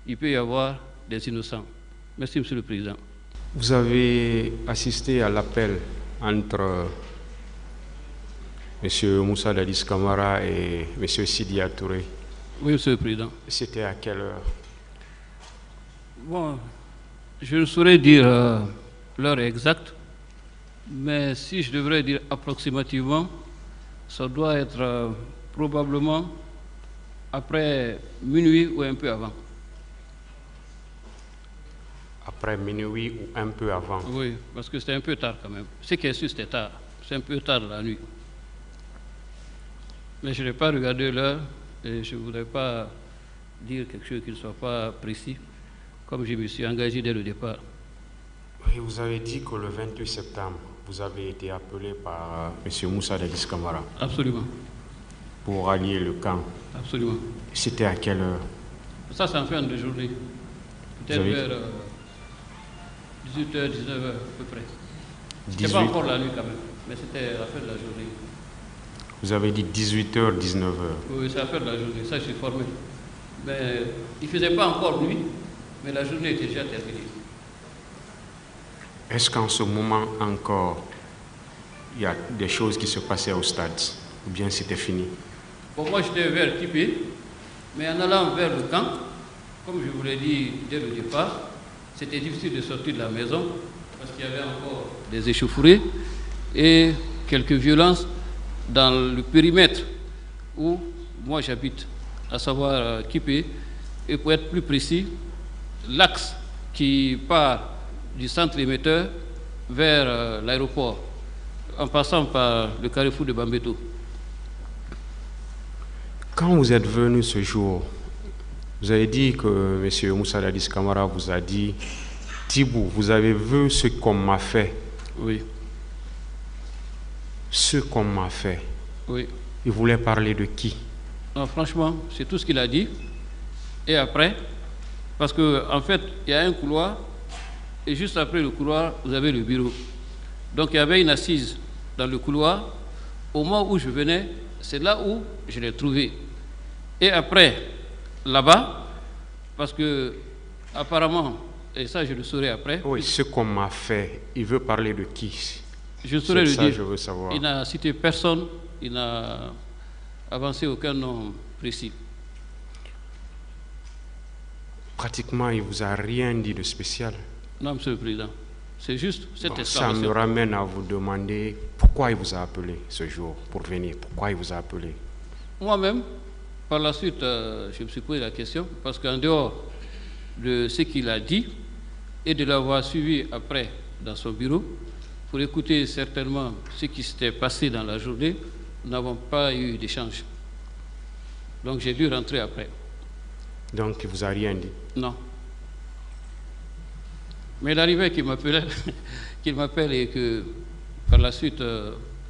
il peut y avoir des innocents. Merci, Monsieur le Président. Vous avez assisté à l'appel entre M. Moussa Dadis Camara et M. Sidya Touré. Oui, Monsieur le Président. C'était à quelle heure? Bon, je ne saurais dire l'heure exacte, mais si je devrais dire approximativement, ça doit être probablement après minuit ou un peu avant. Après minuit ou un peu avant? Oui, parce que c'était un peu tard quand même. Ce qui est sûr, c'était tard. C'est un peu tard la nuit. Mais je n'ai pas regardé l'heure et je ne voudrais pas dire quelque chose qui ne soit pas précis, comme je me suis engagé dès le départ. Oui, vous avez dit que le 28 septembre, vous avez été appelé par M. Moussa Dadis Camara. Absolument. Pour rallier le camp. Absolument. C'était à quelle heure? Ça, c'est en fin de journée. Peut-être vers 18h, 19h à peu près. C'était pas encore la nuit quand même, mais c'était à la fin de la journée. Vous avez dit 18h, 19h. Oui, c'est à la fin de la journée, ça je suis formé. Mais il ne faisait pas encore nuit, mais la journée était déjà terminée. Est-ce qu'en ce moment encore, il y a des choses qui se passaient au stade, ou bien c'était fini? Pour moi, j'étais vers Tipé, mais en allant vers le camp, comme je vous l'ai dit dès le départ, c'était difficile de sortir de la maison parce qu'il y avait encore des échauffourées et quelques violences dans le périmètre où moi j'habite, à savoir Kipé, et pour être plus précis, l'axe qui part du centre émetteur vers l'aéroport, en passant par le carrefour de Bambeto. Quand vous êtes venu ce jour, vous avez dit que M. Moussa Dadis Camara vous a dit « Tibou, vous avez vu ce qu'on m'a fait ». Oui. Ce qu'on m'a fait. Oui. Il voulait parler de qui? Non, franchement, c'est tout ce qu'il a dit. Et après, parce qu'en fait, il y a un couloir, et juste après le couloir, vous avez le bureau. Donc il y avait une assise dans le couloir. Au moment où je venais, c'est là où je l'ai trouvé. Et après, là-bas, parce que apparemment, et ça je le saurai après. Oui, ce qu'on m'a fait, il veut parler de qui? Je saurais le dire. Je veux savoir. Il n'a cité personne, il n'a avancé aucun nom précis. Pratiquement, il ne vous a rien dit de spécial. Non, Monsieur le Président. C'est juste cette exclamation. Ça me ramène à vous demander pourquoi il vous a appelé ce jour pour venir. Pourquoi il vous a appelé? Moi-même, par la suite, je me suis posé la question, parce qu'en dehors de ce qu'il a dit et de l'avoir suivi après dans son bureau, pour écouter certainement ce qui s'était passé dans la journée, nous n'avons pas eu d'échange. Donc j'ai dû rentrer après. Donc il ne vous a rien dit? Non. Mais il arrivait qu'il m'appelle et que par la suite,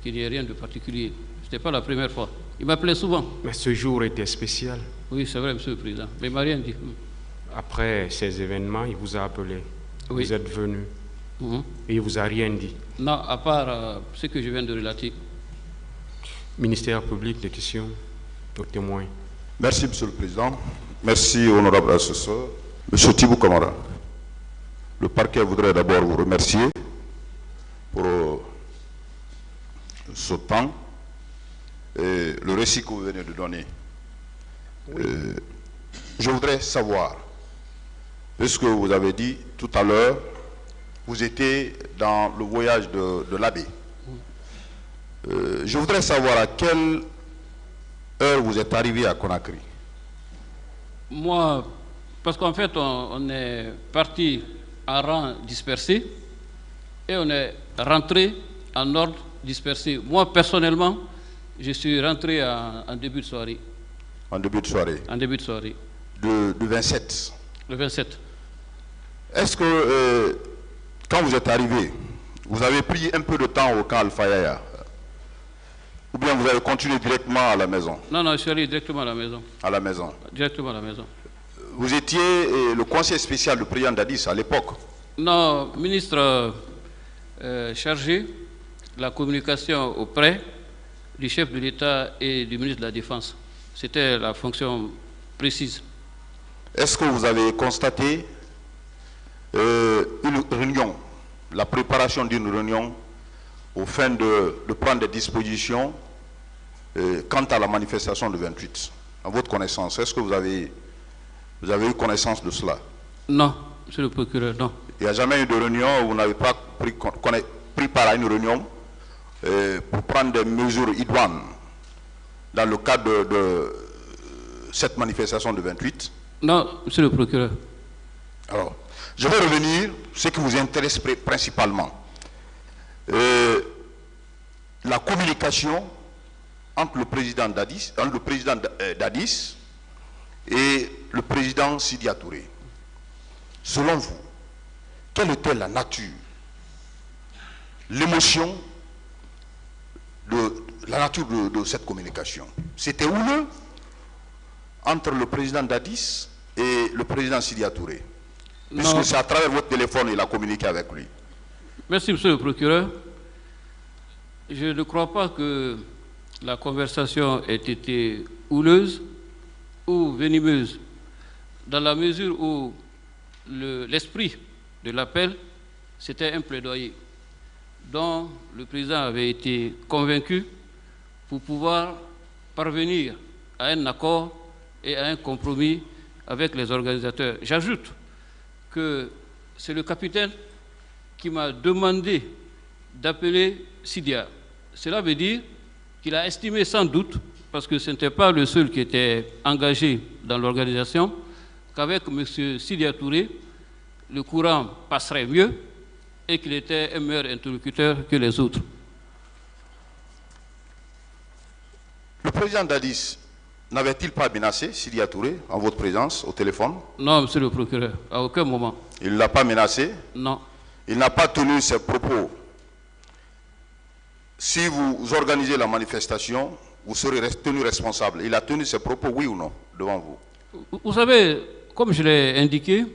qu'il n'y ait rien de particulier. Ce n'était pas la première fois. Il m'appelait souvent. Mais ce jour était spécial. Oui, c'est vrai, Monsieur le Président. Mais il ne m'a rien dit. Après ces événements, il vous a appelé. Oui. Vous êtes venu. Et il ne vous a rien dit? Non, à part ce que je viens de relater. Ministère public, des questions aux témoins. Merci, Monsieur le Président. Merci, honorable assesseur. Monsieur Tibou Camara, le parquet voudrait d'abord vous remercier pour ce temps et le récit que vous venez de donner. Oui. Je voudrais savoir, puisque vous avez dit tout à l'heure, vous étiez dans le voyage de l'abbé. Je voudrais savoir à quelle heure vous êtes arrivé à Conakry. Moi, parce qu'en fait, on est parti en rang dispersé et on est rentré en ordre dispersé. Moi, personnellement, je suis rentré en début de soirée. En début de soirée? En début de soirée. Le 27? Le 27. Est-ce que, quand vous êtes arrivé, vous avez pris un peu de temps au camp Al-Fayaya? Ou bien vous avez continué directement à la maison? Non, non, je suis allé directement à la maison. À la maison? Directement à la maison. Vous étiez le conseiller spécial du président Dadis à l'époque? Non, ministre chargé de la communication auprès du chef de l'État et du ministre de la Défense. C'était la fonction précise. est-ce que vous avez constaté une réunion, la préparation d'une réunion au fin de prendre des dispositions quant à la manifestation du 28? À votre connaissance, est-ce que vous avez eu connaissance de cela? Non, monsieur le procureur, non. Il n'y a jamais eu de réunion où vous n'avez pas pris part à une réunion pour prendre des mesures idoines dans le cadre de cette manifestation du 28? Non, monsieur le procureur. Alors, je vais revenir sur ce qui vous intéresse principalement. La communication entre le président Dadis, et le président Sidya Touré. Selon vous, quelle était la nature, l'émotion, la nature de cette communication? C'était houleux entre le président Dadis et le président Sidya Touré, puisque c'est à travers votre téléphone qu'il a communiqué avec lui. Merci, monsieur le procureur. Je ne crois pas que la conversation ait été houleuse ou venimeuse, dans la mesure où l'esprit de l'appel, c'était un plaidoyer dont le président avait été convaincu pour pouvoir parvenir à un accord et à un compromis avec les organisateurs. J'ajoute que c'est le capitaine qui m'a demandé d'appeler Sidya. Cela veut dire qu'il a estimé sans doute, parce que ce n'était pas le seul qui était engagé dans l'organisation, qu'avec M. Sidya Touré, le courant passerait mieux et qu'il était un meilleur interlocuteur que les autres. Le président Dadis n'avait-il pas menacé Sidya Touré en votre présence au téléphone? Non, monsieur le procureur, à aucun moment. Il ne l'a pas menacé? Non. Il n'a pas tenu ses propos. Si vous organisez la manifestation, vous serez tenu responsable. Il a tenu ses propos, oui ou non, devant vous? Vous savez, comme je l'ai indiqué,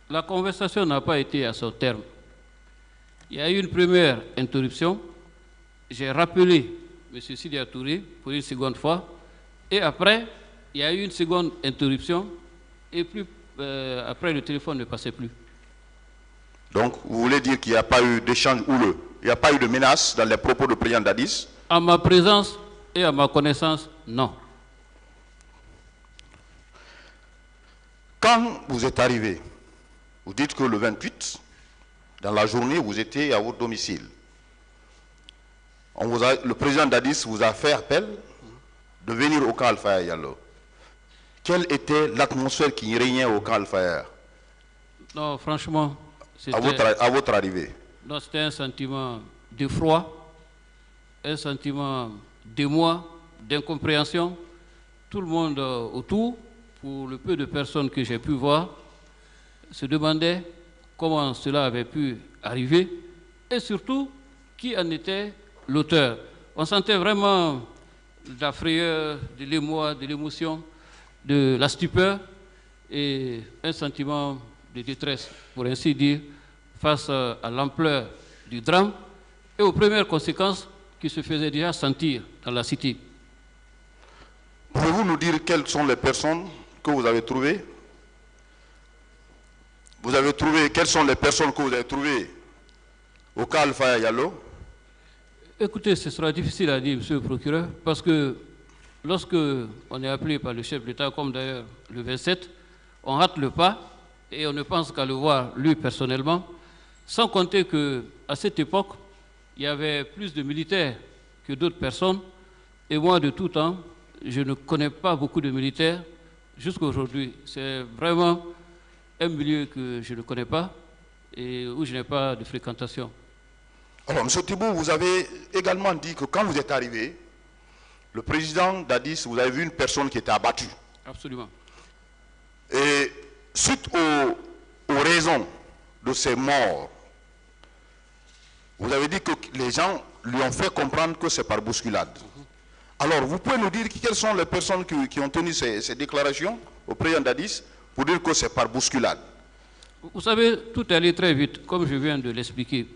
la conversation n'a pas été à son terme. Il y a eu une première interruption. J'ai rappelé M. Sidya Touré pour une seconde fois. Et après, il y a eu une seconde interruption. Et puis, après, le téléphone ne passait plus. Donc, vous voulez dire qu'il n'y a pas eu d'échange houleux? Il n'y a pas eu de menace dans les propos du président Dadis? À ma présence et à ma connaissance, non. Quand vous êtes arrivé, vous dites que le 28, dans la journée, vous étiez à votre domicile. Le président Dadis vous a fait appel de venir au camp Al-Fayher Yallo. Quelle était l'atmosphère qui régnait au camp Al-Fayher? Non, franchement, à votre arrivée. Non, c'était un sentiment d'effroi, un sentiment d'émoi, d'incompréhension. Tout le monde autour, pour le peu de personnes que j'ai pu voir, se demandait comment cela avait pu arriver et surtout qui en était l'auteur. On sentait vraiment de la frayeur, de l'émoi, de l'émotion, de la stupeur et un sentiment de détresse, pour ainsi dire, face à l'ampleur du drame et aux premières conséquences qui se faisaient déjà sentir dans la cité. Pouvez-vous nous dire quelles sont les personnes que vous avez trouvées? Quelles sont les personnes que vous avez trouvées au cas Al-Fayher Yallo? Écoutez, ce sera difficile à dire, monsieur le procureur, parce que lorsque on est appelé par le chef de l'État, comme d'ailleurs le 27, on rate le pas et on ne pense qu'à le voir lui personnellement, sans compter qu'à cette époque, il y avait plus de militaires que d'autres personnes, et moi, de tout temps, je ne connais pas beaucoup de militaires jusqu'à aujourd'hui. C'est vraiment un milieu que je ne connais pas et où je n'ai pas de fréquentation. Alors, M. Thibault, vous avez également dit que quand vous êtes arrivé, le président Dadis, vous avez vu une personne qui était abattue. Absolument. Et suite aux raisons de ces morts, vous avez dit que les gens lui ont fait comprendre que c'est par bousculade. Alors, vous pouvez nous dire quelles sont les personnes qui ont tenu ces déclarations au président Dadis pour dire que c'est par bousculade? Vous savez, tout est allé très vite, comme je viens de l'expliquer.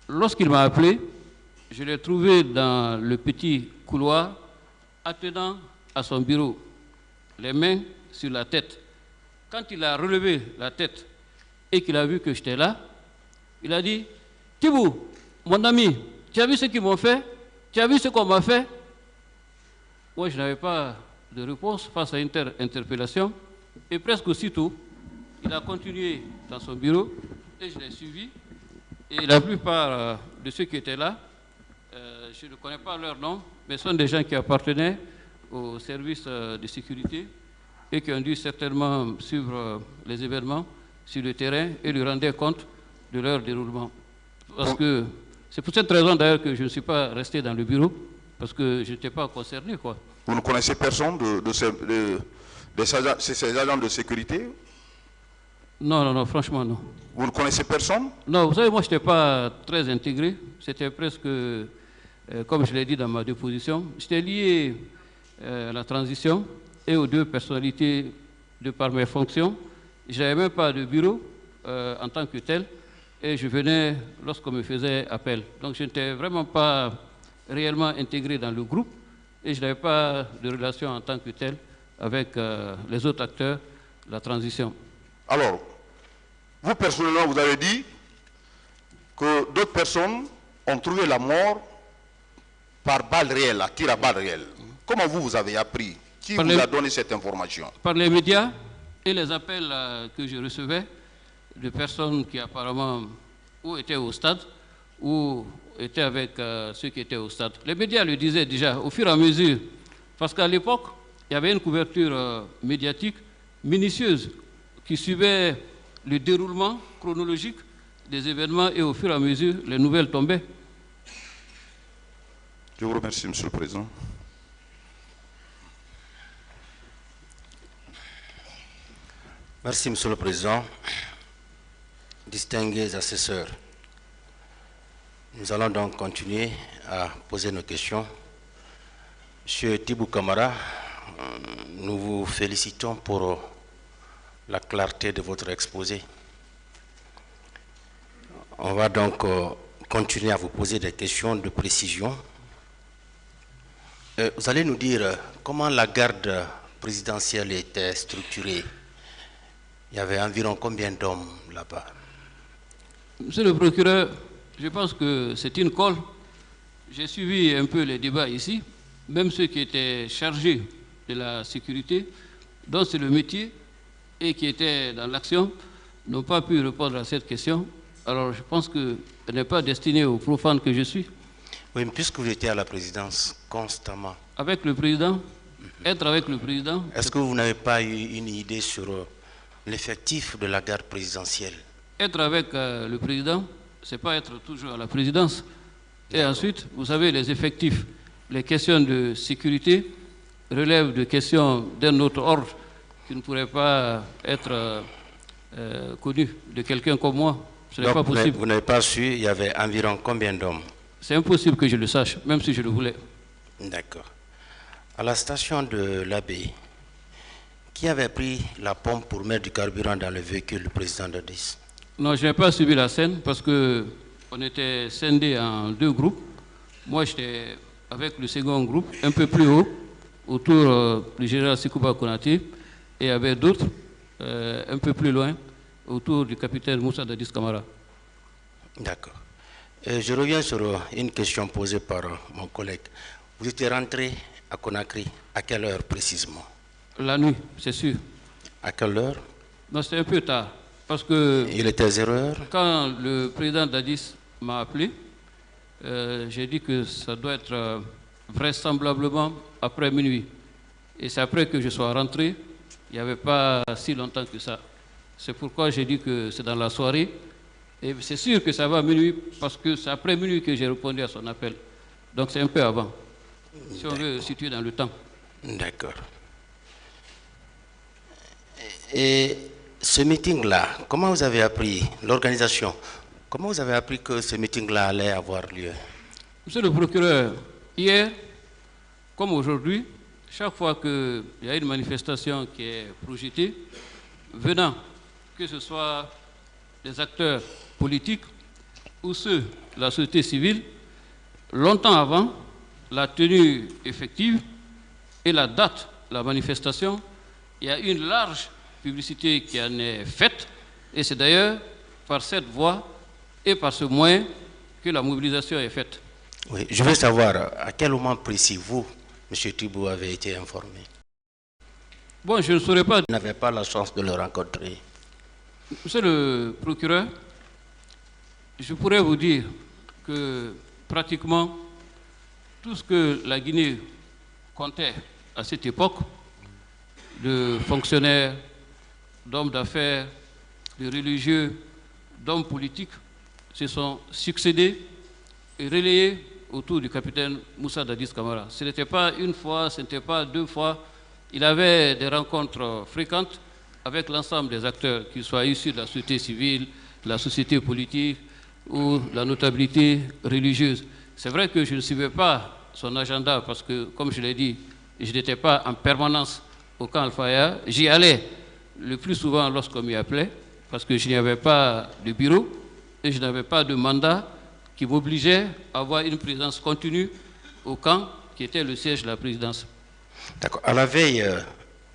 Lorsqu'il m'a appelé, je l'ai trouvé dans le petit couloir, attenant à son bureau, les mains sur la tête. quand il a relevé la tête et qu'il a vu que j'étais là, il a dit, Thibou, mon ami, tu as vu ce qu'ils m'ont fait? Tu as vu ce qu'on m'a fait? Moi, je n'avais pas de réponse face à une telle interpellation. Et presque aussitôt, il a continué dans son bureau et je l'ai suivi. Et la plupart de ceux qui étaient là, je ne connais pas leur nom, mais sont des gens qui appartenaient au service de sécurité et qui ont dû certainement suivre les événements sur le terrain et lui rendre compte de leur déroulement. Parce que c'est pour cette raison d'ailleurs que je ne suis pas resté dans le bureau, parce que je n'étais pas concerné, quoi. Vous ne connaissez personne de ces agents de sécurité? Non, franchement, non. Vous ne connaissez personne? Non, vous savez, moi, je n'étais pas très intégré. C'était presque, comme je l'ai dit dans ma déposition, j'étais lié à la transition et aux deux personnalités de par mes fonctions. Je n'avais même pas de bureau en tant que tel, et je venais lorsqu'on me faisait appel. Donc, je n'étais vraiment pas réellement intégré dans le groupe, et je n'avais pas de relation en tant que tel avec les autres acteurs de la transition. Alors, vous personnellement, vous avez dit que d'autres personnes ont trouvé la mort par balle réelle, à tir à balle réelle. Comment vous avez appris? Qui vous a donné cette information? Par les médias et les appels que je recevais de personnes qui apparemment ou étaient au stade ou étaient avec ceux qui étaient au stade. Les médias le disaient déjà au fur et à mesure, parce qu'à l'époque, il y avait une couverture médiatique minutieuse qui suivait le déroulement chronologique des événements et au fur et à mesure, les nouvelles tombaient. Je vous remercie, Monsieur le Président. Merci, Monsieur le Président. Distingués assesseurs, nous allons donc continuer à poser nos questions. Monsieur Thibou Camara, nous vous félicitons pour la clarté de votre exposé. On va donc continuer à vous poser des questions de précision. Vous allez nous dire comment la garde présidentielle était structurée. Il y avait environ combien d'hommes là-bas? Monsieur le procureur, je pense que c'est une colle. J'ai suivi un peu les débats ici, même ceux qui étaient chargés de la sécurité, dont c'est le métier, et qui étaient dans l'action, n'ont pas pu répondre à cette question. Alors je pense qu'elle n'est pas destinée aux profanes que je suis. Oui, mais puisque vous étiez à la présidence constamment. Avec le président, être avec le président. Est-ce que vous n'avez pas eu une idée sur l'effectif de la garde présidentielle? Être avec le président, ce n'est pas être toujours à la présidence. Et ensuite, vous savez, les effectifs, les questions de sécurité relèvent de questions d'un autre ordre qui ne pourrait pas être connu de quelqu'un comme moi. Ce n'est pas possible. Vous n'avez pas su, il y avait environ combien d'hommes? C'est impossible que je le sache, même si je le voulais. D'accord. À la station de l'abbaye, qui avait pris la pompe pour mettre du carburant dans le véhicule du président Dadis? Non, je n'ai pas suivi la scène parce qu'on était scindés en deux groupes. Moi, j'étais avec le second groupe, un peu plus haut, autour du général Sikouba Konaté, et il y avait d'autres, un peu plus loin, autour du capitaine Moussa Dadis Camara. D'accord. Je reviens sur une question posée par mon collègue. Vous étiez rentré à Conakry, à quelle heure précisément? La nuit, c'est sûr. À quelle heure? Non, c'était un peu tard. Parce que il était 0 heure. Quand le président Dadis m'a appelé, j'ai dit que ça doit être vraisemblablement après minuit. Et c'est après que je sois rentré, il n'y avait pas si longtemps que ça. C'est pourquoi j'ai dit que c'est dans la soirée. Et c'est sûr que ça va à minuit, parce que c'est après minuit que j'ai répondu à son appel. Donc c'est un peu avant, si on veut situer dans le temps. D'accord. Et ce meeting-là, comment vous avez appris l'organisation? Comment vous avez appris que ce meeting-là allait avoir lieu? Monsieur le procureur, hier, comme aujourd'hui, chaque fois qu'il y a une manifestation qui est projetée, venant, que ce soit des acteurs politiques ou ceux de la société civile, longtemps avant la tenue effective et la date de la manifestation, il y a une large publicité qui en est faite, et c'est d'ailleurs par cette voie et par ce moyen que la mobilisation est faite. Oui, je veux savoir à quel moment précis vous, M. Thibault, avez été informé. Bon, je ne saurais pas. Vous n'avez pas la chance de le rencontrer. Monsieur le procureur, je pourrais vous dire que pratiquement tout ce que la Guinée comptait à cette époque, de fonctionnaires, d'hommes d'affaires, de religieux, d'hommes politiques, se sont succédés et relayés autour du capitaine Moussa Dadis Camara. Ce n'était pas une fois, ce n'était pas deux fois. Il avait des rencontres fréquentes avec l'ensemble des acteurs, qu'ils soient issus de la société civile, la société politique ou la notabilité religieuse. C'est vrai que je ne suivais pas son agenda parce que, comme je l'ai dit, je n'étais pas en permanence au camp Al-Faya. J'y allais le plus souvent lorsqu'on m'y appelait parce que je n'y avais pas de bureau et je n'avais pas de mandat qui m'obligeait à avoir une présence continue au camp qui était le siège de la présidence. D'accord. À la veille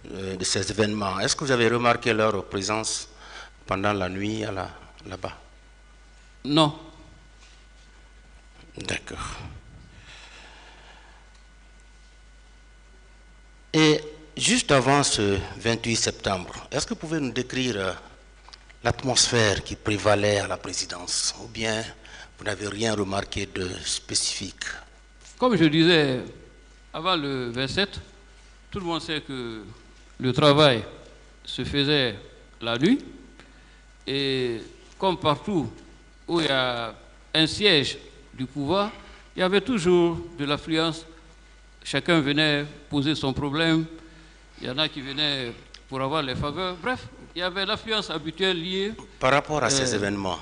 de ces événements, est-ce que vous avez remarqué leur présence pendant la nuit là-bas? Non. D'accord. Et juste avant ce 28 septembre, est-ce que vous pouvez nous décrire l'atmosphère qui prévalait à la présidence? Ou bien vous n'avez rien remarqué de spécifique? Comme je disais, avant le 27, tout le monde sait que le travail se faisait la nuit. Et comme partout où il y a un siège du pouvoir, il y avait toujours de l'affluence. Chacun venait poser son problème. Il y en a qui venaient pour avoir les faveurs. Bref, il y avait l'affluence habituelle liée. Par rapport à ces événements,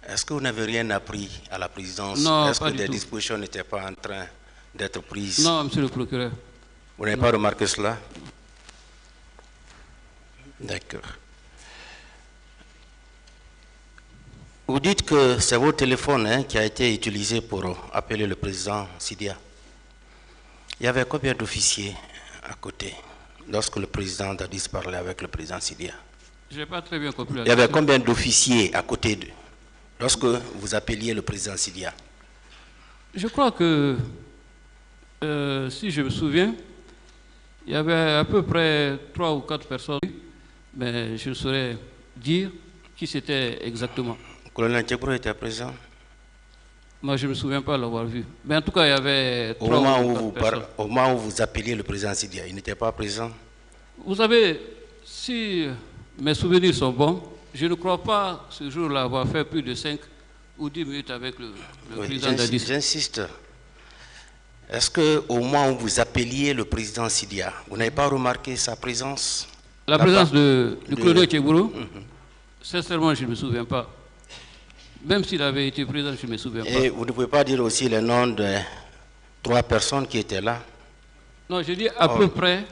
est-ce que vous n'avez rien appris à la présidence? Non, est-ce pas que du des tout. dispositions n'étaient pas en train d'être prises? Non, monsieur le procureur. Vous n'avez pas remarqué cela? D'accord. Vous dites que c'est votre téléphone qui a été utilisé pour appeler le président Sidia. Il y avait combien d'officiers à côté lorsque le président Dadis parlait avec le président Sidia? Je n'ai pas très bien compris. Il y avait combien d'officiers à côté d'eux lorsque vous appeliez le président Sidia? Je crois que, si je me souviens, il y avait à peu près 3 ou 4 personnes, mais je ne saurais dire qui c'était exactement. Le colonel Tchebro était présent? Moi, je ne me souviens pas l'avoir vu. Mais en tout cas, il y avait 3 ou 4 personnes. Au moment où vous appeliez le président Sidia, il n'était pas présent? Vous savez, si mes souvenirs sont bons, je ne crois pas ce jour-là avoir fait plus de 5 ou 10 minutes avec le président Dadis. J'insiste. Est-ce qu'au moment où vous appeliez le président Sidia, vous n'avez pas remarqué sa présence? La présence du colonel Tchebro, sincèrement, je ne me souviens pas. Même s'il avait été présent, je ne me souviens pas. Et vous ne pouvez pas dire aussi les noms de 3 personnes qui étaient là? Non, je dis à peu près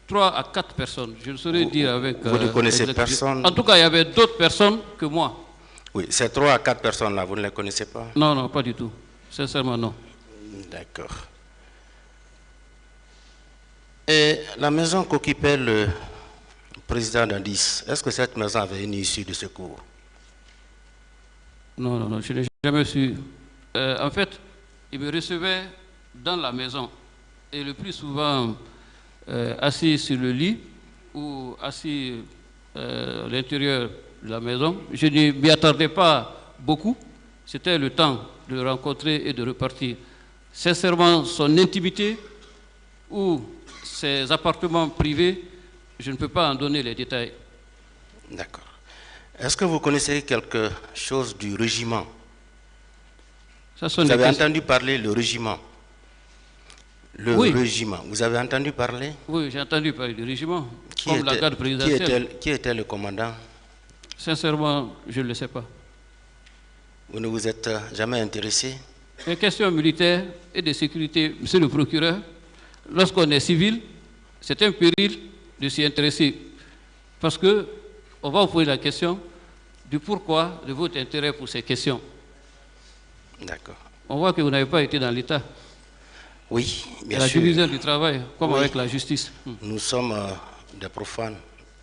3 à 4 personnes. Je ne saurais dire avec... Vous ne connaissez personne? En tout cas, il y avait d'autres personnes que moi. Oui, ces 3 à 4 personnes-là, vous ne les connaissez pas? Non, non, pas du tout. Sincèrement, non. D'accord. Et la maison qu'occupait le président Dadis, est-ce que cette maison avait une issue de secours? Non, non, non, je n'ai jamais su. En fait, il me recevait dans la maison et le plus souvent assis sur le lit ou assis à l'intérieur de la maison. Je ne m'y attardais pas beaucoup. C'était le temps de le rencontrer et de repartir. Sincèrement, son intimité ou ses appartements privés, je ne peux pas en donner les détails. D'accord. Est-ce que vous connaissez quelque chose du régiment? Vous avez entendu parler du régiment? Oui. Régiment, vous avez entendu parler? Oui, j'ai entendu parler du régiment, comme la garde présidentielle. Qui était le commandant? Sincèrement, je ne le sais pas. Vous ne vous êtes jamais intéressé? Les questions militaires et de sécurité, monsieur le procureur, lorsqu'on est civil, c'est un péril de s'y intéresser. Parce que on va vous poser la question du pourquoi de votre intérêt pour ces questions. D'accord. On voit que vous n'avez pas été dans l'État. Oui, bien la sûr. division du travail, comme Oui. avec la justice. Nous sommes des profanes.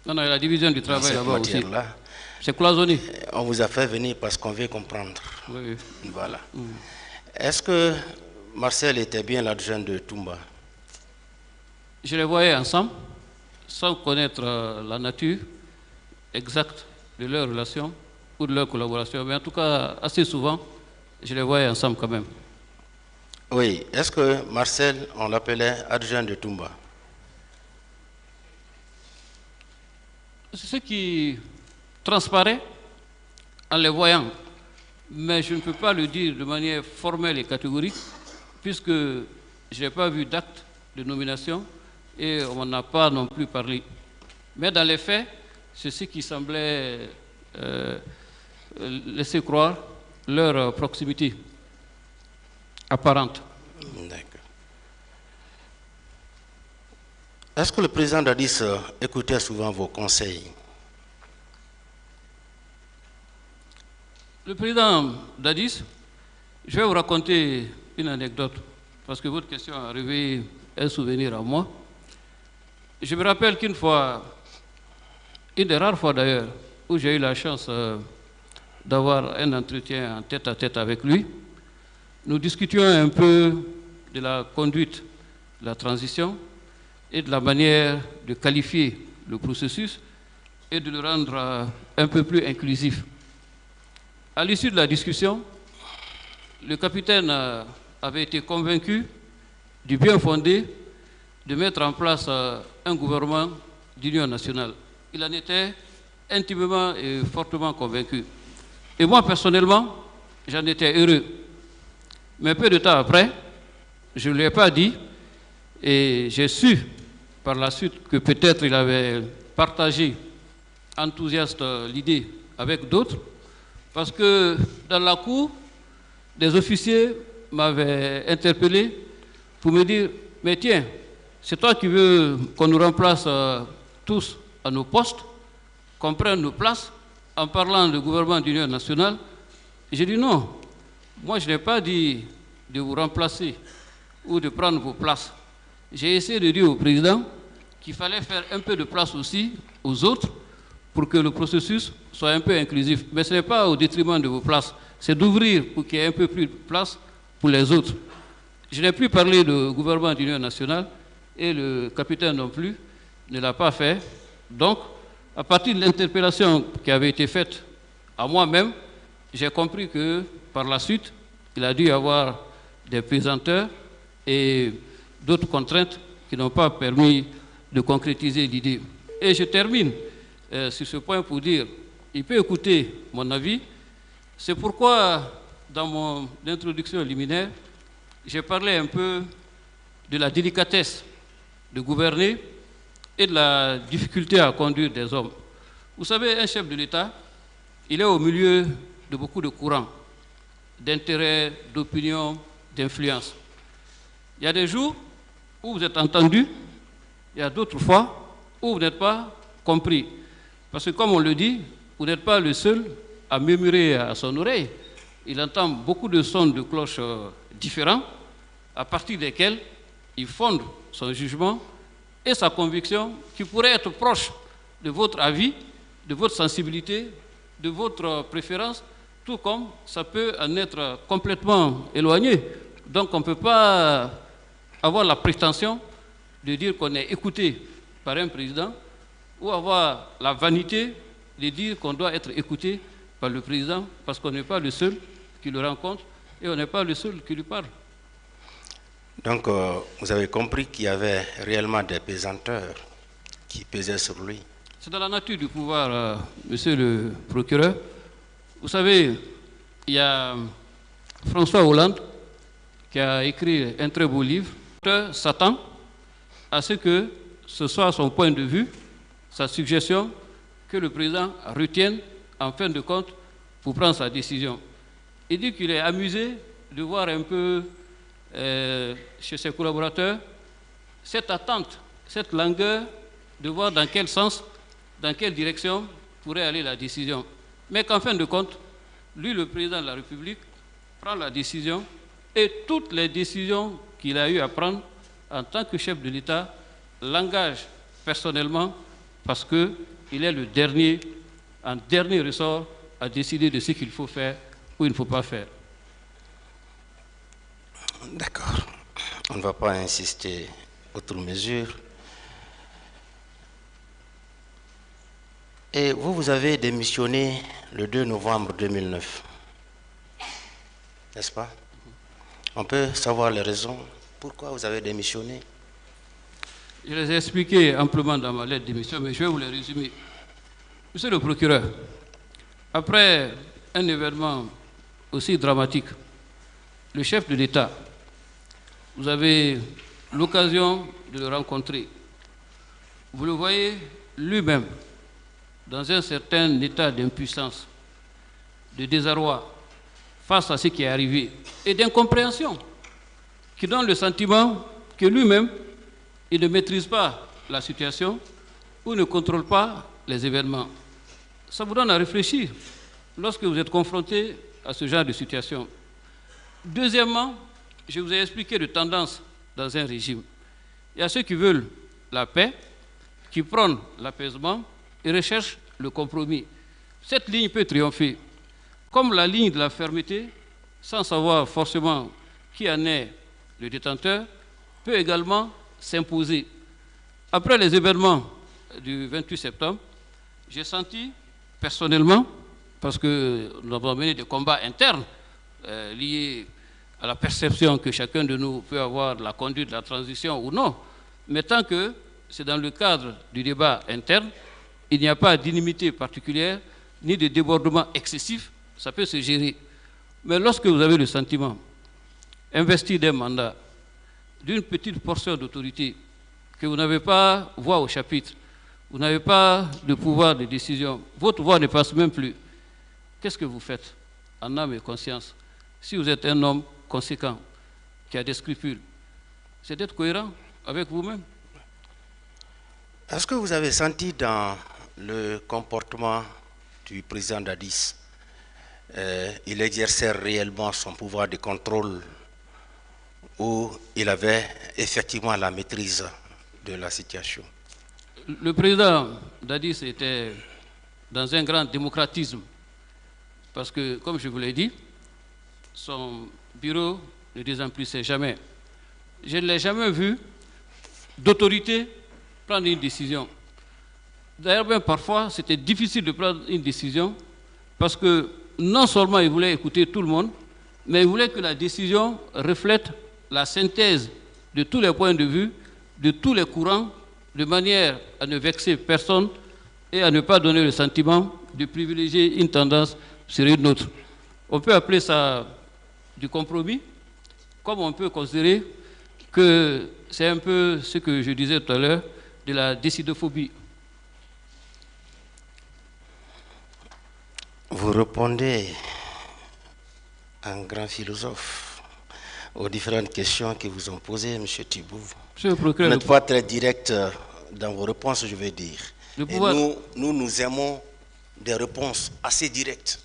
Non, non, il y a la division du travail cette là-bas aussi. matière-là. C'est cloisonné. On vous a fait venir parce qu'on veut comprendre. Oui. Voilà. Est-ce que Marcel était bien l'adjoint de Toumba? Je les voyais ensemble, sans connaître la nature exacte de leur relation ou de leur collaboration, mais en tout cas, assez souvent, je les voyais ensemble quand même. Oui. Est-ce que Marcel, on l'appelait adjoint de Toumba? C'est ce qui transparaît en les voyant, mais je ne peux pas le dire de manière formelle et catégorique, puisque je n'ai pas vu d'acte de nomination et on n'en a pas non plus parlé. Mais dans les faits, c'est ce qui semblait laisser croire leur proximité apparente. D'accord. Est-ce que le président Dadis écoutait souvent vos conseils? Le président Dadis, je vais vous raconter une anecdote, parce que votre question a réveillé un souvenir à moi. Je me rappelle qu'une fois, une des rares fois d'ailleurs, où j'ai eu la chance d'avoir un entretien en tête-à-tête avec lui, nous discutions un peu de la conduite de la transition et de la manière de qualifier le processus et de le rendre un peu plus inclusif. À l'issue de la discussion, le capitaine avait été convaincu du bien fondé de mettre en place un gouvernement d'union nationale. Il en était intimement et fortement convaincu. Et moi, personnellement, j'en étais heureux. Mais peu de temps après, je ne lui ai pas dit, et j'ai su par la suite que peut-être il avait partagé enthousiaste l'idée avec d'autres, parce que dans la cour, des officiers m'avaient interpellé pour me dire « Mais tiens, c'est toi qui veux qu'on nous remplace tous à nos postes, qu'on prenne nos places en parlant de gouvernement d'union nationale ?» J'ai dit non, moi je n'ai pas dit de vous remplacer ou de prendre vos places. J'ai essayé de dire au président qu'il fallait faire un peu de place aussi aux autres pour que le processus soit un peu inclusif. Mais ce n'est pas au détriment de vos places, c'est d'ouvrir pour qu'il y ait un peu plus de place pour les autres. Je n'ai plus parlé de gouvernement d'union nationale et le capitaine non plus ne l'a pas fait. Donc, à partir de l'interpellation qui avait été faite à moi-même, j'ai compris que par la suite, il a dû y avoir des pesanteurs et d'autres contraintes qui n'ont pas permis de concrétiser l'idée. Et je termine sur ce point pour dire, il peut écouter mon avis. C'est pourquoi, dans mon introduction liminaire, j'ai parlé un peu de la délicatesse de gouverner et de la difficulté à conduire des hommes. Vous savez, un chef de l'État, il est au milieu de beaucoup de courants, d'intérêts, d'opinions, d'influence. Il y a des jours où vous êtes entendu, il y a d'autres fois où vous n'êtes pas compris. Parce que comme on le dit, vous n'êtes pas le seul à murmurer à son oreille. Il entend beaucoup de sons de cloches différents, à partir desquels il fonde son jugement et sa conviction qui pourrait être proche de votre avis, de votre sensibilité, de votre préférence, tout comme ça peut en être complètement éloigné. Donc on ne peut pas avoir la prétention de dire qu'on est écouté par un président ou avoir la vanité de dire qu'on doit être écouté par le président parce qu'on n'est pas le seul qui le rencontre et on n'est pas le seul qui lui parle. Donc, vous avez compris qu'il y avait réellement des pesanteurs qui pesaient sur lui. C'est dans la nature du pouvoir, monsieur le procureur. Vous savez, il y a François Hollande qui a écrit un très beau livre. L'auteur s'attend à ce que ce soit son point de vue, sa suggestion, que le président retienne en fin de compte pour prendre sa décision. Il dit qu'il est amusé de voir un peu chez ses collaborateurs cette attente, cette langueur de voir dans quel sens, dans quelle direction pourrait aller la décision. Mais qu'en fin de compte, lui, le président de la République, prend la décision et toutes les décisions qu'il a eu à prendre en tant que chef de l'État l'engagent personnellement parce qu'il il est le dernier, en dernier ressort, à décider de ce qu'il faut faire ou il ne faut pas faire. D'accord. On ne va pas insister outre mesure. Et vous, vous avez démissionné le 2 novembre 2009. N'est-ce pas? On peut savoir les raisons. Pourquoi vous avez démissionné? Je les ai expliquées amplement dans ma lettre de démission, mais je vais vous les résumer. Monsieur le procureur, après un événement aussi dramatique, le chef de l'État, vous avez l'occasion de le rencontrer. Vous le voyez lui-même dans un certain état d'impuissance, de désarroi face à ce qui est arrivé et d'incompréhension qui donne le sentiment que lui-même, il ne maîtrise pas la situation ou ne contrôle pas les événements. Ça vous donne à réfléchir lorsque vous êtes confronté à ce genre de situation. Deuxièmement, je vous ai expliqué de tendance dans un régime. Il y a ceux qui veulent la paix, qui prônent l'apaisement et recherchent le compromis. Cette ligne peut triompher, comme la ligne de la fermeté, sans savoir forcément qui en est le détenteur, peut également s'imposer. Après les événements du 28 septembre, j'ai senti personnellement, parce que nous avons mené des combats internes liés à la perception que chacun de nous peut avoir de la conduite de la transition ou non, mais tant que c'est dans le cadre du débat interne, il n'y a pas d'inimité particulière, ni de débordement excessif, ça peut se gérer. Mais lorsque vous avez le sentiment, investi d'un mandat, d'une petite portion d'autorité, que vous n'avez pas voix au chapitre, vous n'avez pas de pouvoir de décision, votre voix ne passe même plus, qu'est-ce que vous faites en âme et conscience? Si vous êtes un homme conséquent, qui a des scrupules, c'est d'être cohérent avec vous-même. Est-ce que vous avez senti dans le comportement du président Dadis, il exerçait réellement son pouvoir de contrôle ou il avait effectivement la maîtrise de la situation? Le président Dadis était dans un grand démocratisme parce que, comme je vous l'ai dit, son bureau ne désemplissait jamais. Je ne l'ai jamais vu d'autorité prendre une décision. D'ailleurs, même parfois, c'était difficile de prendre une décision parce que non seulement il voulait écouter tout le monde, mais il voulait que la décision reflète la synthèse de tous les points de vue, de tous les courants, de manière à ne vexer personne et à ne pas donner le sentiment de privilégier une tendance sur une autre. On peut appeler ça du compromis, comme on peut considérer que c'est un peu ce que je disais tout à l'heure de la décidophobie. Vous répondez, un grand philosophe, aux différentes questions que vous ont posées, M. Thibault. Vous n'êtes pas très direct dans vos réponses, je vais dire. Et nous aimons des réponses assez directes.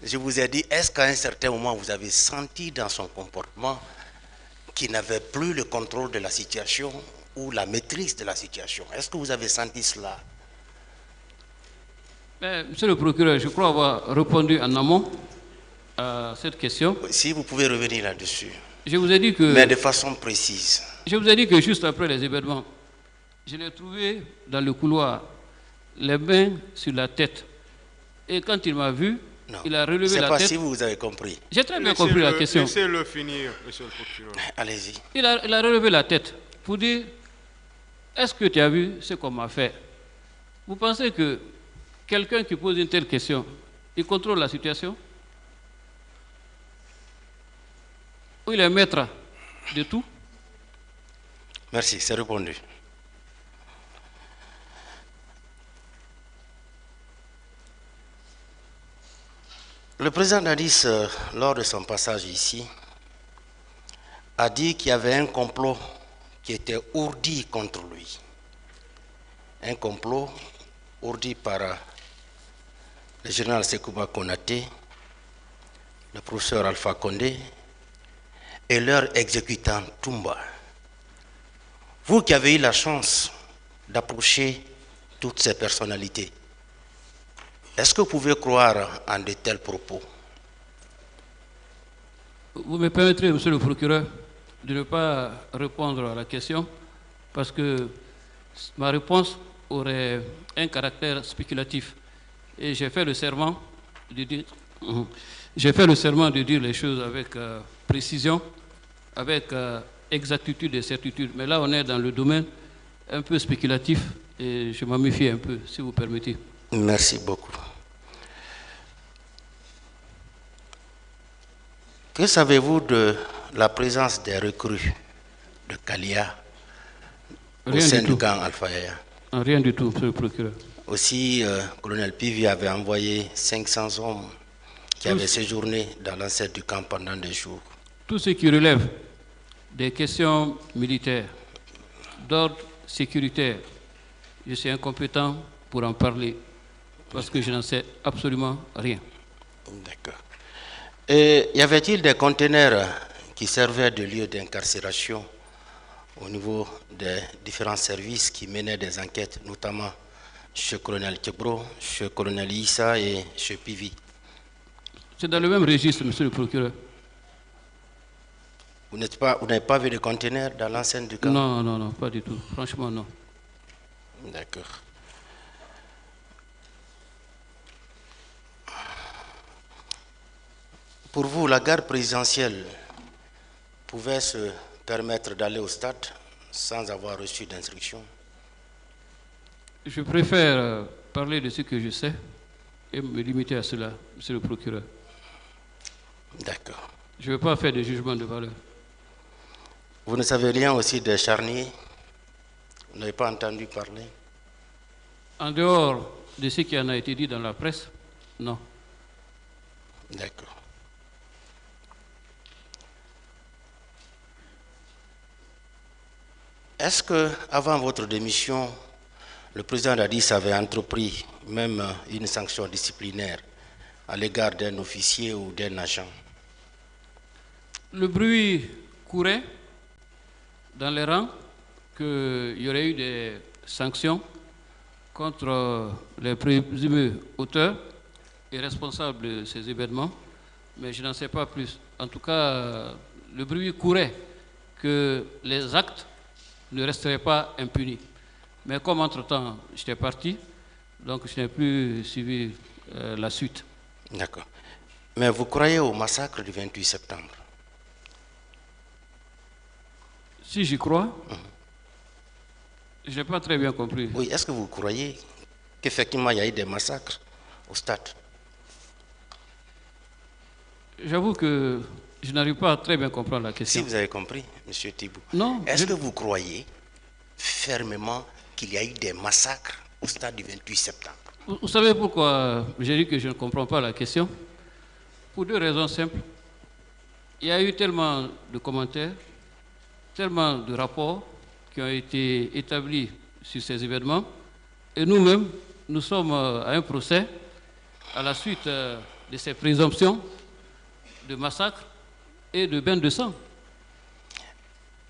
Je vous ai dit, est-ce qu'à un certain moment, vous avez senti dans son comportement qu'il n'avait plus le contrôle de la situation ou la maîtrise de la situation? Est-ce que vous avez senti cela? Monsieur le procureur, je crois avoir répondu en amont à cette question. Si vous pouvez revenir là-dessus. Je vous ai dit que... Mais de façon précise. Je vous ai dit que juste après les événements, je l'ai trouvé dans le couloir, les mains sur la tête. Et quand il m'a vu, non, il a relevé la tête. Je ne sais pas si vous avez compris. J'ai très bien compris la question. Laissez-le finir, monsieur le procureur. Allez-y. Il a relevé la tête pour dire, est-ce que tu as vu ce qu'on m'a fait? Vous pensez que quelqu'un qui pose une telle question, il contrôle la situation? Ou il est maître de tout? Merci, c'est répondu. Le président Dadis, lors de son passage ici, a dit qu'il y avait un complot qui était ourdi contre lui. Un complot ourdi par le général Sekouba Konaté, le professeur Alpha Condé et leur exécutant Toumba. Vous qui avez eu la chance d'approcher toutes ces personnalités. Est-ce que vous pouvez croire en de tels propos? Vous me permettrez, monsieur le procureur, de ne pas répondre à la question parce que ma réponse aurait un caractère spéculatif. Et j'ai fait le serment de dire, les choses avec précision, avec exactitude et certitude. Mais là, on est dans le domaine un peu spéculatif et je m'en méfie un peu, si vous permettez. Merci beaucoup. Que savez-vous de la présence des recrues de Kalia au sein du camp Alpha Yaya? Rien du tout, monsieur le procureur. Aussi, colonel Pivi avait envoyé 500 hommes qui avaient séjourné dans l'enceinte du camp pendant des jours. Tout ce qui relève des questions militaires, d'ordre sécuritaire, je suis incompétent pour en parler parce que je n'en sais absolument rien. D'accord. Et y avait-il des conteneurs qui servaient de lieu d'incarcération au niveau des différents services qui menaient des enquêtes, notamment chez le colonel Tchebro, chez le colonel Issa et chez Pivi? C'est dans le même registre, monsieur le procureur. Vous n'avez pas vu de conteneurs dans l'enceinte du camp? Non, non, non, pas du tout. Franchement, non. D'accord. Pour vous, la garde présidentielle pouvait se permettre d'aller au stade sans avoir reçu d'instruction? Je préfère parler de ce que je sais et me limiter à cela, monsieur le procureur. D'accord. Je ne veux pas faire de jugement de valeur. Vous ne savez rien aussi des charniers? Vous n'avez pas entendu parler? En dehors de ce qui en a été dit dans la presse, non. D'accord. Est-ce que, avant votre démission, le président Dadis avait entrepris même une sanction disciplinaire à l'égard d'un officier ou d'un agent? Le bruit courait dans les rangs qu'il y aurait eu des sanctions contre les présumés auteurs et responsables de ces événements, mais je n'en sais pas plus. En tout cas, le bruit courait que les actes ne resteraient pas impunis. Mais comme entre-temps, j'étais parti, donc je n'ai plus suivi la suite. D'accord. Mais vous croyez au massacre du 28 septembre? Si j'y crois, je n'ai pas très bien compris. Oui, est-ce que vous croyez qu'effectivement il y a eu des massacres au stade? J'avoue que je n'arrive pas à très bien comprendre la question. Si vous avez compris, M. Tibou. Non. Est-ce que vous croyez fermement qu'il y a eu des massacres au stade du 28 septembre? Vous savez pourquoi j'ai dit que je ne comprends pas la question? Pour deux raisons simples. Il y a eu tellement de commentaires, tellement de rapports qui ont été établis sur ces événements. Et nous-mêmes, nous sommes à un procès à la suite de ces présomptions de massacre et de bain de sang.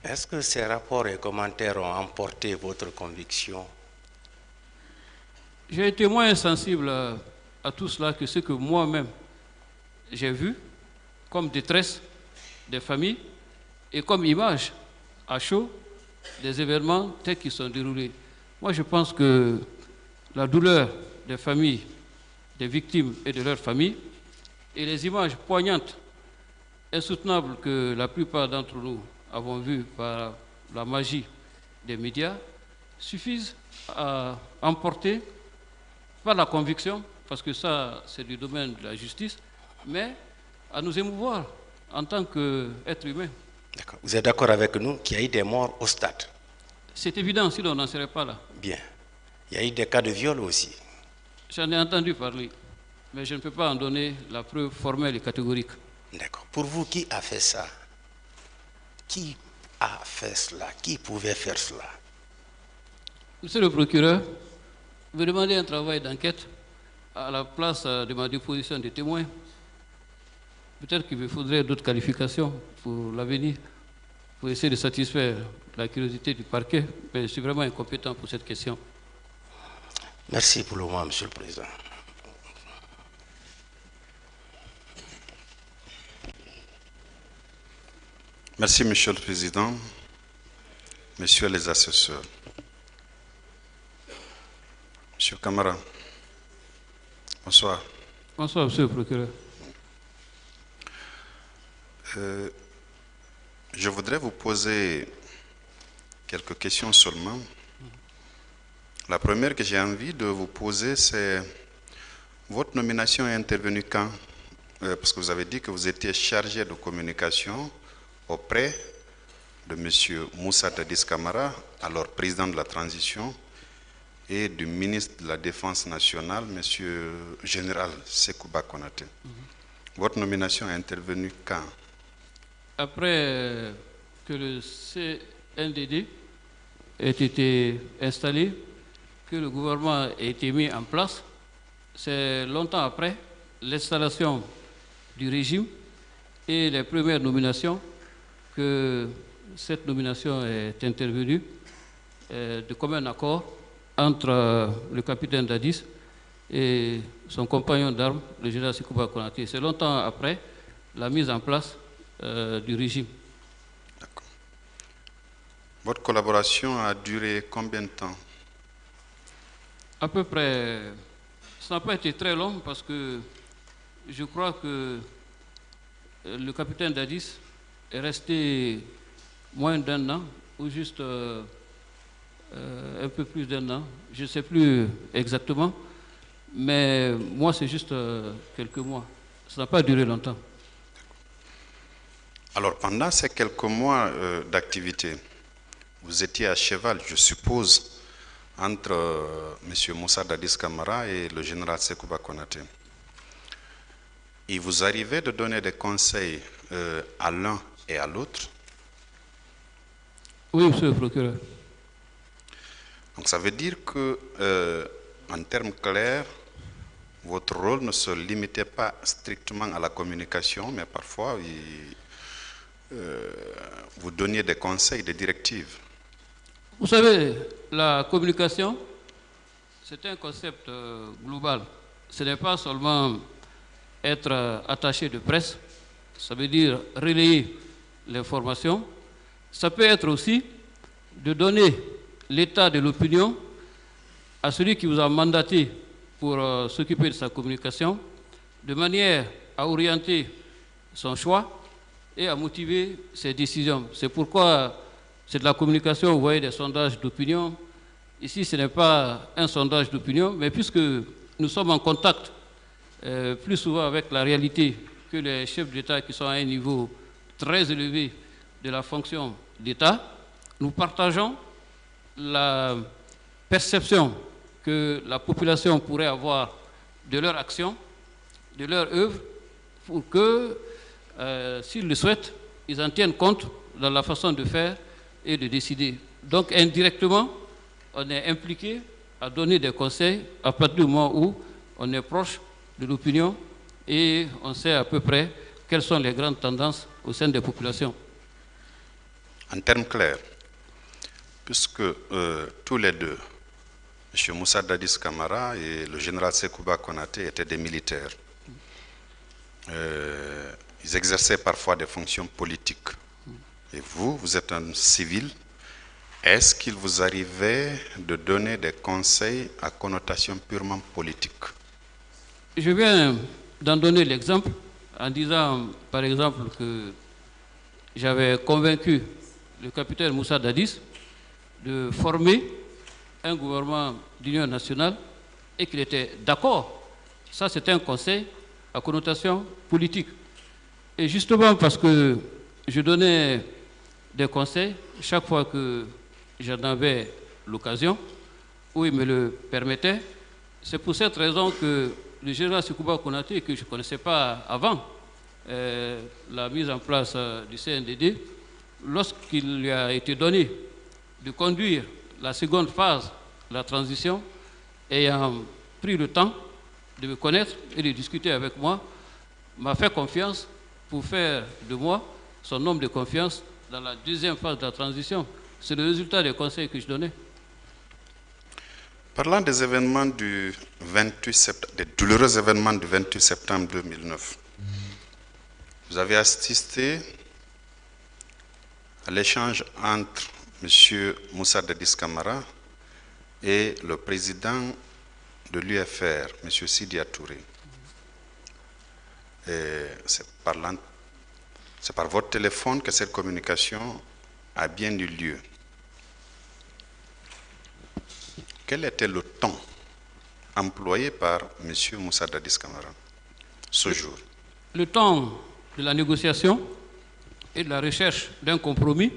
Est-ce que ces rapports et commentaires ont emporté votre conviction? J'ai été moins sensible à tout cela que ce que moi-même j'ai vu comme détresse des familles et comme image à chaud des événements tels qu'ils sont déroulés. Moi, je pense que la douleur des familles, des victimes et de leurs familles, et les images poignantes, insoutenables que la plupart d'entre nous avons vues par la magie des médias, suffisent à emporter, pas la conviction, parce que ça, c'est du domaine de la justice, mais à nous émouvoir en tant qu'êtres humains. D'accord. Vous êtes d'accord avec nous qu'il y a eu des morts au stade? C'est évident, sinon on n'en serait pas là. Bien. Il y a eu des cas de viol aussi? J'en ai entendu parler, mais je ne peux pas en donner la preuve formelle et catégorique. D'accord. Pour vous, qui a fait ça? Qui a fait cela? Qui pouvait faire cela? Monsieur le procureur, vous demandez un travail d'enquête à la place de ma déposition de témoin. Peut-être qu'il me faudrait d'autres qualifications pour l'avenir, pour essayer de satisfaire la curiosité du parquet, mais je suis vraiment incompétent pour cette question. Merci pour le moment, Monsieur le Président. Merci, Monsieur le Président, Messieurs les assesseurs. Monsieur Camara, bonsoir. Bonsoir, Monsieur le procureur. Je voudrais vous poser quelques questions seulement. La première que j'ai envie de vous poser, c'est votre nomination est intervenue quand? Parce que vous avez dit que vous étiez chargé de communication auprès de M. Moussa Dadis Camara, alors président de la transition, et du ministre de la Défense nationale, M. Général Sekouba Konaté. Votre nomination est intervenue quand? Après que le CNDD ait été installé, que le gouvernement ait été mis en place, c'est longtemps après l'installation du régime et les premières nominations que cette nomination est intervenue de commun accord entre le capitaine Dadis et son compagnon d'armes, le général Sekouba Konaté. C'est longtemps après la mise en place du régime. D'accord. Votre collaboration a duré combien de temps? À peu près, ça n'a pas été très long parce que je crois que le capitaine Dadis est resté moins d'1 an ou juste un peu plus d'1 an. Je ne sais plus exactement, mais moi c'est juste quelques mois. Ça n'a pas duré longtemps. Alors pendant ces quelques mois d'activité, vous étiez à cheval, je suppose, entre M. Moussa Dadis Camara et le général Sekouba Konaté. Il vous arrivait de donner des conseils à l'un et à l'autre? Oui, monsieur le procureur. Donc ça veut dire que, en termes clairs, votre rôle ne se limitait pas strictement à la communication, mais parfois vous donniez des conseils, des directives. Vous savez, la communication, c'est un concept global. Ce n'est pas seulement être attaché de presse, ça veut dire relayer l'information. Ça peut être aussi de donner l'état de l'opinion à celui qui vous a mandaté pour s'occuper de sa communication, de manière à orienter son choix et à motiver ses décisions. C'est pourquoi c'est de la communication, vous voyez, des sondages d'opinion. Ici, ce n'est pas un sondage d'opinion, mais puisque nous sommes en contact plus souvent avec la réalité que les chefs d'État qui sont à un niveau très élevé de la fonction d'État, nous partageons la perception que la population pourrait avoir de leur action, de leur œuvre, pour que, s'ils le souhaitent, ils en tiennent compte dans la façon de faire et de décider. Donc indirectement, on est impliqué à donner des conseils à partir du moment où on est proche de l'opinion et on sait à peu près quelles sont les grandes tendances au sein des populations. En termes clairs, puisque tous les deux, M. Moussa Dadis Camara et le général Sekouba Konaté étaient des militaires, ils exerçaient parfois des fonctions politiques. Et vous êtes un civil. Est-ce qu'il vous arrivait de donner des conseils à connotation purement politique? Je viens d'en donner l'exemple en disant, par exemple, que j'avais convaincu le capitaine Moussa Dadis de former un gouvernement d'union nationale et qu'il était d'accord. Ça, c'était un conseil à connotation politique. Et justement parce que je donnais des conseils chaque fois que j'en avais l'occasion, où il me le permettait, c'est pour cette raison que le général Sekouba Konaté, que je ne connaissais pas avant la mise en place du CNDD, lorsqu'il lui a été donné de conduire la seconde phase de la transition, ayant pris le temps de me connaître et de discuter avec moi, m'a fait confiance pour faire de moi son homme de confiance dans la deuxième phase de la transition. C'est le résultat des conseils que je donnais. Parlant des événements du 28 septembre, des douloureux événements du 28 septembre 2009, vous avez assisté à l'échange entre M. Moussa Dadis Camara et le président de l'UFR, M. Sidya Touré. C'est par votre téléphone que cette communication a bien eu lieu. Quel était le ton employé par M. Moussa Dadis Camara ce jour? Le temps de la négociation et de la recherche d'un compromis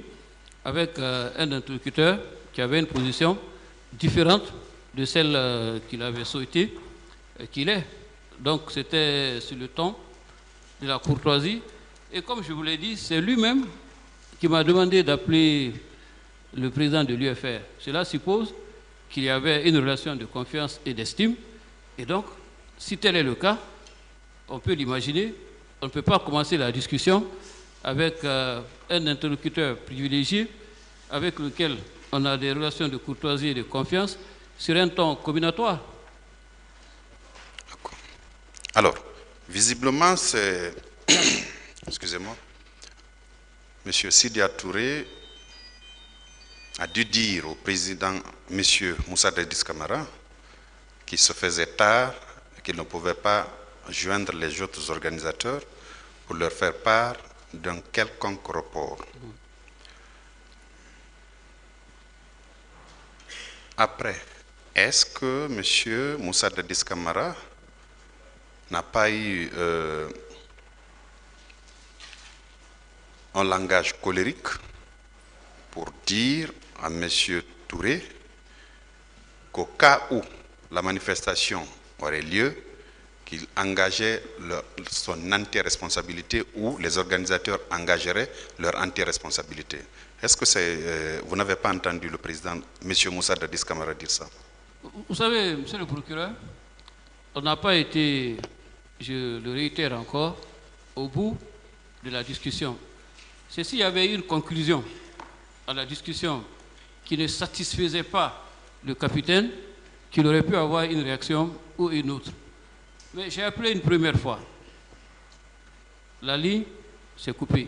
avec un interlocuteur qui avait une position différente de celle qu'il avait souhaité qu'il ait. Donc c'était sur le ton de la courtoisie. Et comme je vous l'ai dit, c'est lui-même qui m'a demandé d'appeler le président de l'UFR. Cela suppose qu'il y avait une relation de confiance et d'estime. Et donc, si tel est le cas, on peut l'imaginer, on ne peut pas commencer la discussion avec un interlocuteur privilégié avec lequel on a des relations de courtoisie et de confiance sur un ton combinatoire. Alors, visiblement, c'est... Excusez-moi. M. Sidya Touré a dû dire au président, M. Moussa Dadis Camara, qu'il se faisait tard et qu'il ne pouvait pas joindre les autres organisateurs pour leur faire part d'un quelconque report. Après, est-ce que M. Moussa Dadis Camara n'a pas eu un langage colérique pour dire à M. Touré qu'au cas où la manifestation aurait lieu, qu'il engageait son anti-responsabilité ou les organisateurs engageraient leur anti-responsabilité? Est-ce que vous n'avez pas entendu le président, M. Moussa Dadis Camara, dire ça? Vous savez, monsieur le procureur, on n'a pas été, je le réitère encore, au bout de la discussion. C'est s'il y avait une conclusion à la discussion qui ne satisfaisait pas le capitaine, qu'il aurait pu avoir une réaction ou une autre. Mais j'ai appelé une première fois. La ligne s'est coupée.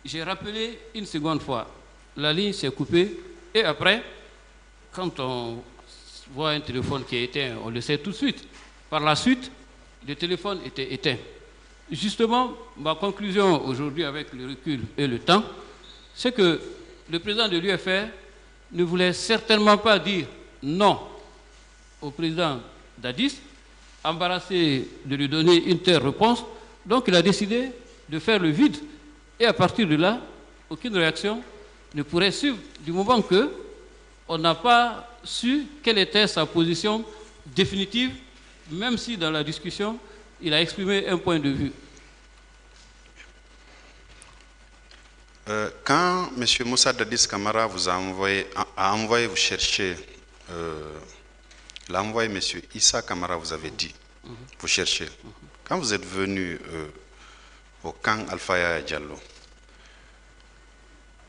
J'ai rappelé une seconde fois. La ligne s'est coupée. Et après, quand on voit un téléphone qui est éteint, on le sait tout de suite. Par la suite, le téléphone était éteint. Justement, ma conclusion aujourd'hui avec le recul et le temps, c'est que le président de l'UFR ne voulait certainement pas dire non au président Dadis, embarrassé de lui donner une telle réponse. Donc il a décidé de faire le vide. Et à partir de là, aucune réaction ne pourrait suivre du moment qu'on n'a pas su quelle était sa position définitive, même si dans la discussion, il a exprimé un point de vue. Quand M. Moussa Dadis Camara vous a envoyé vous chercher, l'a envoyé M. Issa Camara, vous avez dit, vous cherchez. Quand vous êtes venu au camp Alpha Diallo,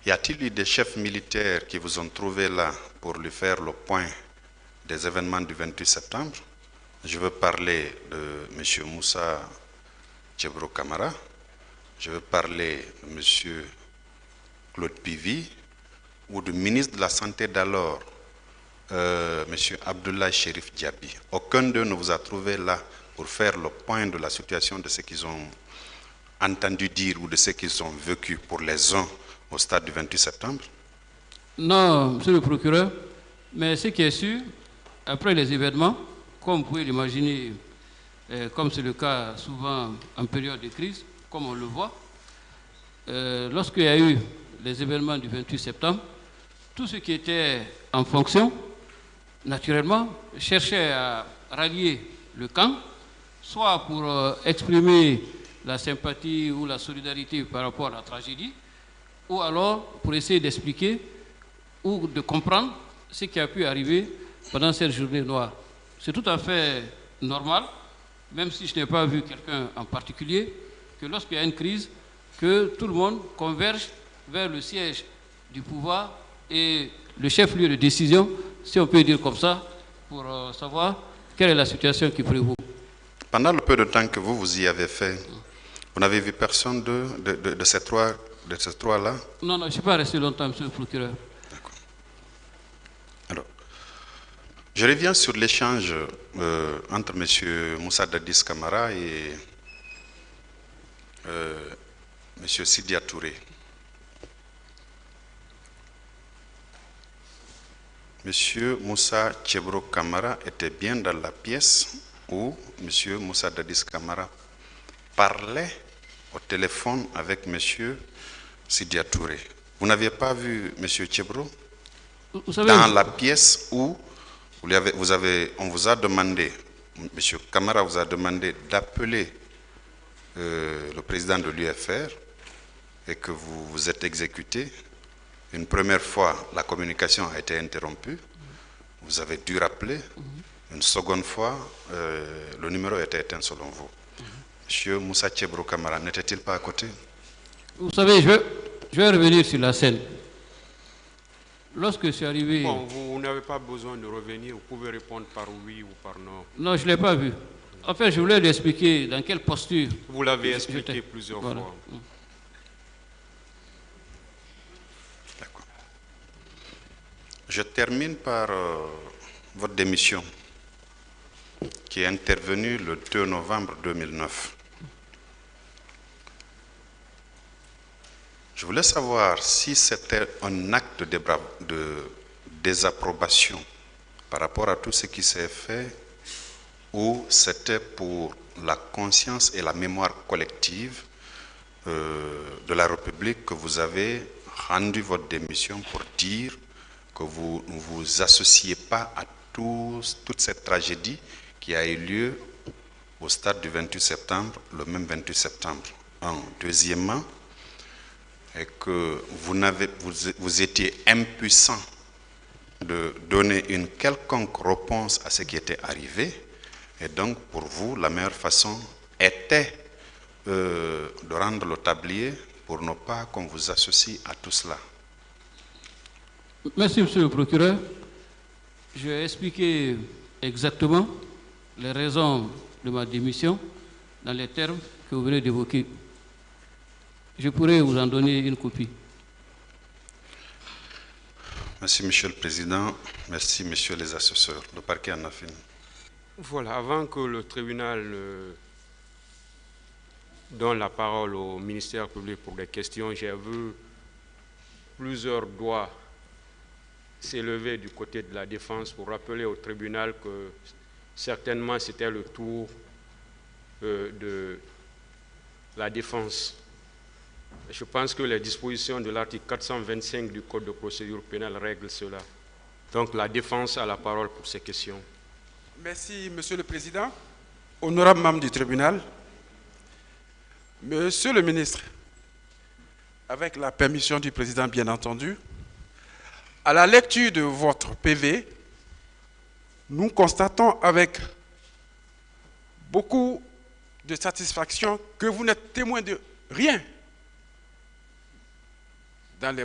y a-t-il eu des chefs militaires qui vous ont trouvé là pour lui faire le point des événements du 28 septembre? Je veux parler de M. Moussa Djebro Camara, je veux parler de M. Claude Pivi ou du ministre de la Santé d'alors, M. Abdoulaye Chérif Diaby. Aucun d'eux ne vous a trouvé là pour faire le point de la situation de ce qu'ils ont entendu dire ou de ce qu'ils ont vécu pour les uns au stade du 28 septembre? Non, monsieur le procureur, mais ce qui est sûr, après les événements, comme vous pouvez l'imaginer, comme c'est le cas souvent en période de crise, comme on le voit, lorsqu'il y a eu les événements du 28 septembre, tout ce qui était en fonction, naturellement, cherchait à rallier le camp, soit pour exprimer la sympathie ou la solidarité par rapport à la tragédie, ou alors pour essayer d'expliquer ou de comprendre ce qui a pu arriver pendant cette journée noire. C'est tout à fait normal, même si je n'ai pas vu quelqu'un en particulier, que lorsqu'il y a une crise, que tout le monde converge vers le siège du pouvoir et le chef-lieu de décision, si on peut dire comme ça, pour savoir quelle est la situation qui prévaut. Pendant le peu de temps que vous y avez fait, vous n'avez vu personne de ces trois-là? Non, je ne suis pas resté longtemps, monsieur le procureur. D'accord. Alors, je reviens sur l'échange entre M. Moussa Dadis Camara et M. Sidia Touré. M. Moussa Chebro Camara était bien dans la pièce où M. Moussa Dadis Camara parlait au téléphone avec M. Sidia Touré. Vous n'aviez pas vu M. Chebro dans la pièce où on vous a demandé, M. Camara vous a demandé d'appeler le président de l'UFR et que vous vous êtes exécuté. Une première fois, la communication a été interrompue. Vous avez dû rappeler. Une seconde fois, le numéro était éteint selon vous. Monsieur Moussa Chebro Camara n'était-il pas à côté? Vous savez, je vais revenir sur la scène. Lorsque je suis arrivé... Bon, vous n'avez pas besoin de revenir, vous pouvez répondre par oui ou par non. Non, je ne l'ai pas vu. En fait, je voulais lui expliquer dans quelle posture... Vous l'avez expliqué plusieurs fois. D'accord. Je termine par votre démission qui est intervenue le 2 novembre 2009. Je voulais savoir si c'était un acte de désapprobation par rapport à tout ce qui s'est fait ou c'était pour la conscience et la mémoire collective de la République que vous avez rendu votre démission pour dire que vous ne vous associez pas à toute cette tragédie qui a eu lieu au stade du 28 septembre, le même 28 septembre. Deuxièmement, et que vous étiez impuissant de donner une quelconque réponse à ce qui était arrivé, et donc pour vous, la meilleure façon était de rendre le tablier pour ne pas qu'on vous associe à tout cela. Merci, monsieur le procureur. Je vais expliquer exactement les raisons de ma démission dans les termes que vous venez d'évoquer. Je pourrais vous en donner une copie. Merci, Monsieur le Président. Merci, Messieurs les assesseurs. Le parquet en a fini. Voilà, avant que le tribunal donne la parole au ministère public pour des questions, j'ai vu plusieurs doigts s'élever du côté de la défense pour rappeler au tribunal que certainement c'était le tour de la défense. Je pense que les dispositions de l'article 425 du Code de procédure pénale règlent cela. Donc la défense a la parole pour ces questions. Merci, Monsieur le Président. Honorable membre du tribunal, Monsieur le ministre, avec la permission du Président, bien entendu, à la lecture de votre PV, nous constatons avec beaucoup de satisfaction que vous n'êtes témoin de rien dans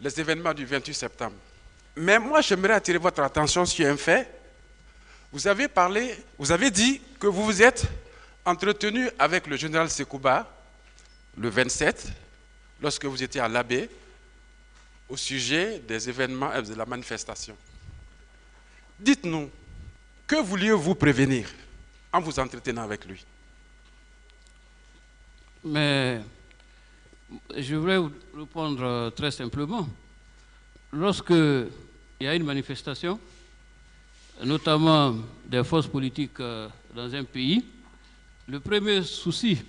les événements du 28 septembre. Mais moi, j'aimerais attirer votre attention sur un fait. Vous avez dit que vous vous êtes entretenu avec le général Sekouba le 27, lorsque vous étiez à l'Abbé, au sujet des événements et de la manifestation. Dites-nous, que vouliez-vous prévenir en vous entretenant avec lui? Mais je voulais vous répondre très simplement. Lorsque il y a une manifestation, notamment des forces politiques dans un pays, le premier souci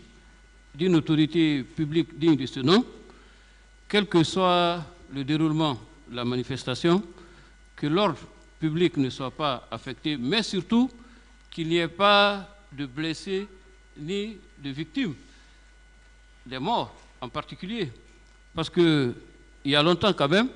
d'une autorité publique digne de ce nom, quel que soit le déroulement de la manifestation, que l'ordre public ne soit pas affecté, mais surtout qu'il n'y ait pas de blessés ni de victimes, des morts en particulier. Parce qu'il y a longtemps quand même,